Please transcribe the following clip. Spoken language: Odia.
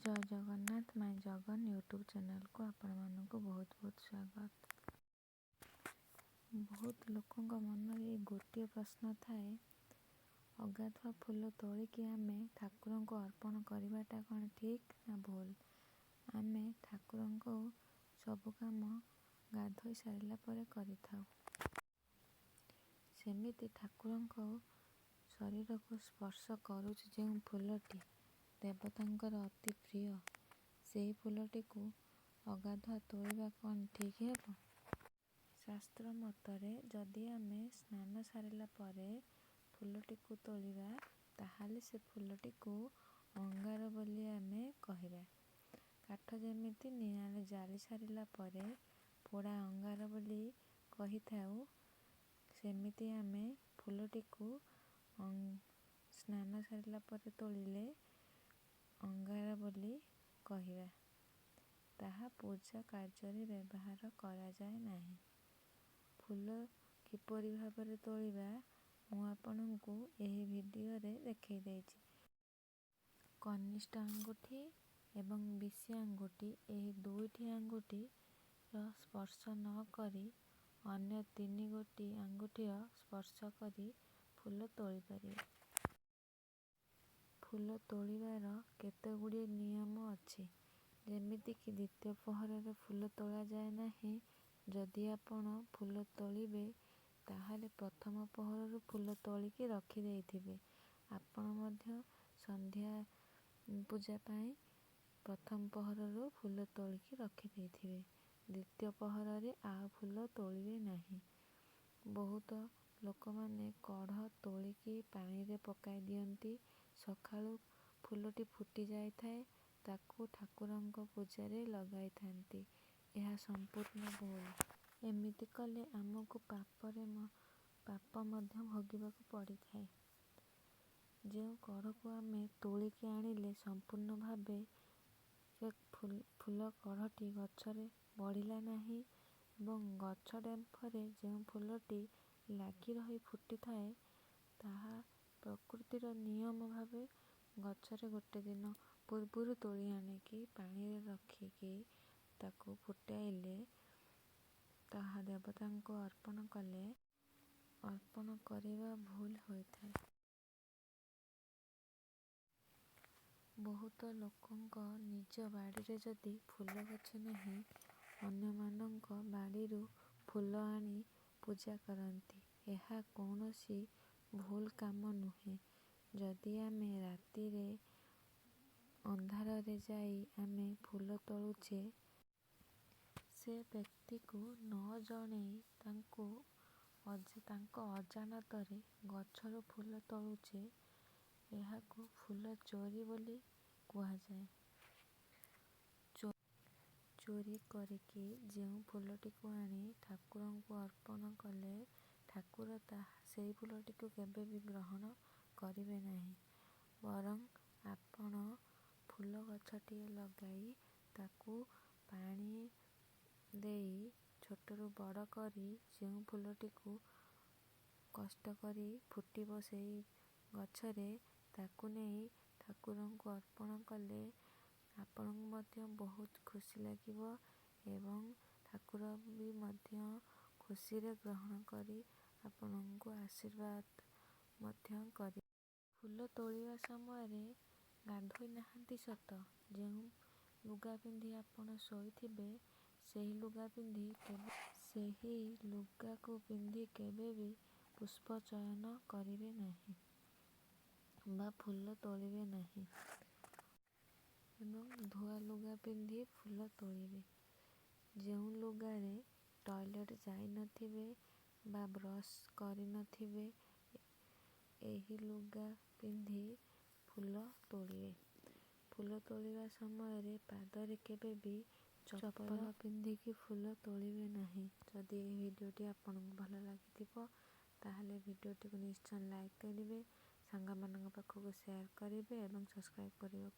ଜୟ ଜଗନ୍ନାଥ। ମାଇଁ ଜଗନ୍ ୟୁଟ୍ୟୁବ୍ ଚ୍ୟାନେଲକୁ ଆପଣମାନଙ୍କୁ ବହୁତ ବହୁତ ସ୍ୱାଗତ। ବହୁତ ଲୋକଙ୍କ ମନରେ ଗୋଟିଏ ପ୍ରଶ୍ନ ଥାଏ, ଅଗାଧୁଆ ଫୁଲ ତୋଳିକି ଆମେ ଠାକୁରଙ୍କୁ ଅର୍ପଣ କରିବାଟା କ'ଣ ଠିକ୍ ନା ଭୁଲ? ଆମେ ଠାକୁରଙ୍କୁ ସବୁ କାମ ଗାଧୋଇ ସାରିଲା ପରେ କରିଥାଉ। ସେମିତି ଠାକୁରଙ୍କ ଶରୀରକୁ ସ୍ପର୍ଶ କରୁଛି ଯେଉଁ ଫୁଲଟି ଦେବତାଙ୍କର ଅତି ପ୍ରିୟ, ସେହି ଫୁଲଟିକୁ ଅଗାଧୁଆ ତୋଳିବା କ'ଣ ଠିକ୍ ହେବ? ଶାସ୍ତ୍ର ମତରେ ଯଦି ଆମେ ସ୍ନାନ ସାରିଲା ପରେ ଫୁଲଟିକୁ ତୋଳିବା, ତାହେଲେ ସେ ଫୁଲଟିକୁ ଅଙ୍ଗାର ବୋଲି ଆମେ କହିବା। କାଠ ଯେମିତି ନିଆଁରେ ଜାଳି ସାରିଲା ପରେ ପୋଡ଼ା ଅଙ୍ଗାର ବୋଲି କହିଥାଉ, ସେମିତି ଆମେ ଫୁଲଟିକୁ ସ୍ନାନ ସାରିଲା ପରେ ତୋଳିଲେ ଅଙ୍ଗାର ବୋଲି କହିବା। ତାହା ପୂଜା କାର୍ଯ୍ୟରେ ବ୍ୟବହାର କରାଯାଏ ନାହିଁ। ଫୁଲ କିପରି ଭାବରେ ତୋଳିବା ମୁଁ ଆପଣଙ୍କୁ ଏହି ଭିଡ଼ିଓରେ ଦେଖାଇ ଦେଇଛି। କନିଷ୍ଠ ଆଙ୍ଗୁଠି ଏବଂ ବିଶି ଆଙ୍ଗୁଠି, ଏହି ଦୁଇଟି ଆଙ୍ଗୁଠିର ସ୍ପର୍ଶ ନ କରି ଅନ୍ୟ 3 ଗୋଟି ଆଙ୍ଗୁଠିର ସ୍ପର୍ଶ କରି ଫୁଲ ତୋଳି ପାରିବେ। ଫୁଲ ତୋଳିବାର କେତେଗୁଡ଼ିଏ ନିୟମ ଅଛି, ଯେମିତିକି ଦ୍ୱିତୀୟ ପହରରେ ଫୁଲ ତୋଳାଯାଏ ନାହିଁ। ଯଦି ଆପଣ ଫୁଲ ତୋଳିବେ, ତାହେଲେ ପ୍ରଥମ ପହରରୁ ଫୁଲ ତୋଳିକି ରଖିଦେଇଥିବେ। ଆପଣ ମଧ୍ୟ ସନ୍ଧ୍ୟା ପୂଜା ପାଇଁ ପ୍ରଥମ ପହରରୁ ଫୁଲ ତୋଳିକି ରଖିଦେଇଥିବେ। ଦ୍ୱିତୀୟ ପହରରେ ଆଉ ଫୁଲ ତୋଳିବେ ନାହିଁ। ବହୁତ ଲୋକମାନେ କଢ଼ ତୋଳିକି ପାଣିରେ ପକାଇ ଦିଅନ୍ତି। ସକାଳୁ ଫୁଲଟି ଫୁଟି ଯାଇଥାଏ, ତାକୁ ଠାକୁରଙ୍କ ପୂଜାରେ ଲଗାଇଥାନ୍ତି। ଏହା ସମ୍ପୂର୍ଣ୍ଣ ଭୁଲ। ଏମିତି କଲେ ଆମକୁ ପାପ ମଧ୍ୟ ଭୋଗିବାକୁ ପଡ଼ିଥାଏ। ଯେଉଁ କଢ଼କୁ ଆମେ ତୋଳିକି ଆଣିଲେ ସମ୍ପୂର୍ଣ୍ଣ ଭାବେ ସେ ଫୁଲ କଢ଼ଟି ଗଛରେ ବଢ଼ିଲା ନାହିଁ ଏବଂ ଗଛ ଡେମ୍ଫରେ ଯେଉଁ ଫୁଲଟି ଲାଗି ରହି ଫୁଟିଥାଏ, ତାହା ପ୍ରକୃତିର ନିୟମ ଭାବେ ଗଛରେ ଗୋଟେ ଦିନ ପୂର୍ବରୁ ତୋଳି ଆଣିକି ପାଣିରେ ରଖିକି ତାକୁ ଫୁଟାଇଲେ, ତାହା ଦେବତାଙ୍କୁ ଅର୍ପଣ କଲେ ଅର୍ପଣ କରିବା ଭୁଲ ହୋଇଥାଏ। ବହୁତ ଲୋକଙ୍କ ନିଜ ବାଡ଼ିରେ ଯଦି ଫୁଲ ଗଛ ନାହିଁ, ଅନ୍ୟମାନଙ୍କ ବାଡ଼ିରୁ ଫୁଲ ଆଣି ପୂଜା କରନ୍ତି। ଏହା କୌଣସି ଭୁଲ କାମ ନୁହେଁ। ଯଦି ଆମେ ରାତିରେ ଅନ୍ଧାରରେ ଯାଇ ଆମେ ଫୁଲ ତୋଳୁଛେ, ସେ ବ୍ୟକ୍ତିକୁ ନ ଜଣେଇ ତାଙ୍କ ଅଜାଣତରେ ଗଛରୁ ଫୁଲ ତୋଳୁଛେ, ଏହାକୁ ଫୁଲ ଚୋରି ବୋଲି କୁହାଯାଏ। ଚୋରି କରିକି ଯେଉଁ ଫୁଲଟିକୁ ଆଣି ଠାକୁରଙ୍କୁ ଅର୍ପଣ କଲେ, ଠାକୁର ସେହି ଫୁଲଟିକୁ କେବେ ବି ଗ୍ରହଣ କରିବେ ନାହିଁ। ବରଂ ଆପଣ ଫୁଲ ଗଛଟିଏ ଲଗାଇ ତାକୁ ପାଣି ଦେଇ ଛୋଟରୁ ବଡ଼ କରି ଯେଉଁ ଫୁଲଟିକୁ କଷ୍ଟ କରି ଫୁଟିବ ସେହି ଗଛରେ, ତାକୁ ନେଇ ଠାକୁରଙ୍କୁ ଅର୍ପଣ କଲେ ଆପଣଙ୍କୁ ମଧ୍ୟ ବହୁତ ଖୁସି ଲାଗିବ ଏବଂ ଠାକୁର ବି ମଧ୍ୟ ଖୁସିରେ ଗ୍ରହଣ କରି ଆପଣଙ୍କୁ ଆଶୀର୍ବାଦ ମଧ୍ୟ କରିବେ। ଫୁଲ ତୋଳିବା ସମୟରେ ଗାଧୋଇ ନାହାନ୍ତି ସତ, ଯେଉଁ ଲୁଗା ପିନ୍ଧି ଆପଣ ଶୋଇଥିବେ, ସେହି ଲୁଗାକୁ ପିନ୍ଧି କେବେ ବି ପୁଷ୍ପ ଚୟନ କରିବେ ନାହିଁ ବା ଫୁଲ ତୋଳିବେ ନାହିଁ ଏବଂ ଧୁଆ ଲୁଗା ପିନ୍ଧି ଫୁଲ ତୋଳିବେ। ଯେଉଁ ଲୁଗାରେ ଟଏଲେଟ୍ ଯାଇନଥିବେ ବା ବ୍ରସ୍ କରିନଥିବେ, ଏହି ଲୁଗା ପିନ୍ଧି ଫୁଲ ତୋଳିବେ। ଫୁଲ ତୋଳିବା ସମୟରେ ପାଦରେ କେବେ ବି ଚପଲ ପିନ୍ଧିକି ଫୁଲ ତୋଳିବେ ନାହିଁ। ଯଦି ଏହି ଭିଡ଼ିଓଟି ଆପଣଙ୍କୁ ଭଲ ଲାଗିଥିବ, ତାହେଲେ ଭିଡ଼ିଓଟିକୁ ନିଶ୍ଚୟ ଲାଇକ୍ କରିବେ, ସାଙ୍ଗମାନଙ୍କ ପାଖକୁ ସେୟାର କରିବେ ଏବଂ ସବସ୍କ୍ରାଇବ୍ କରିବାକୁ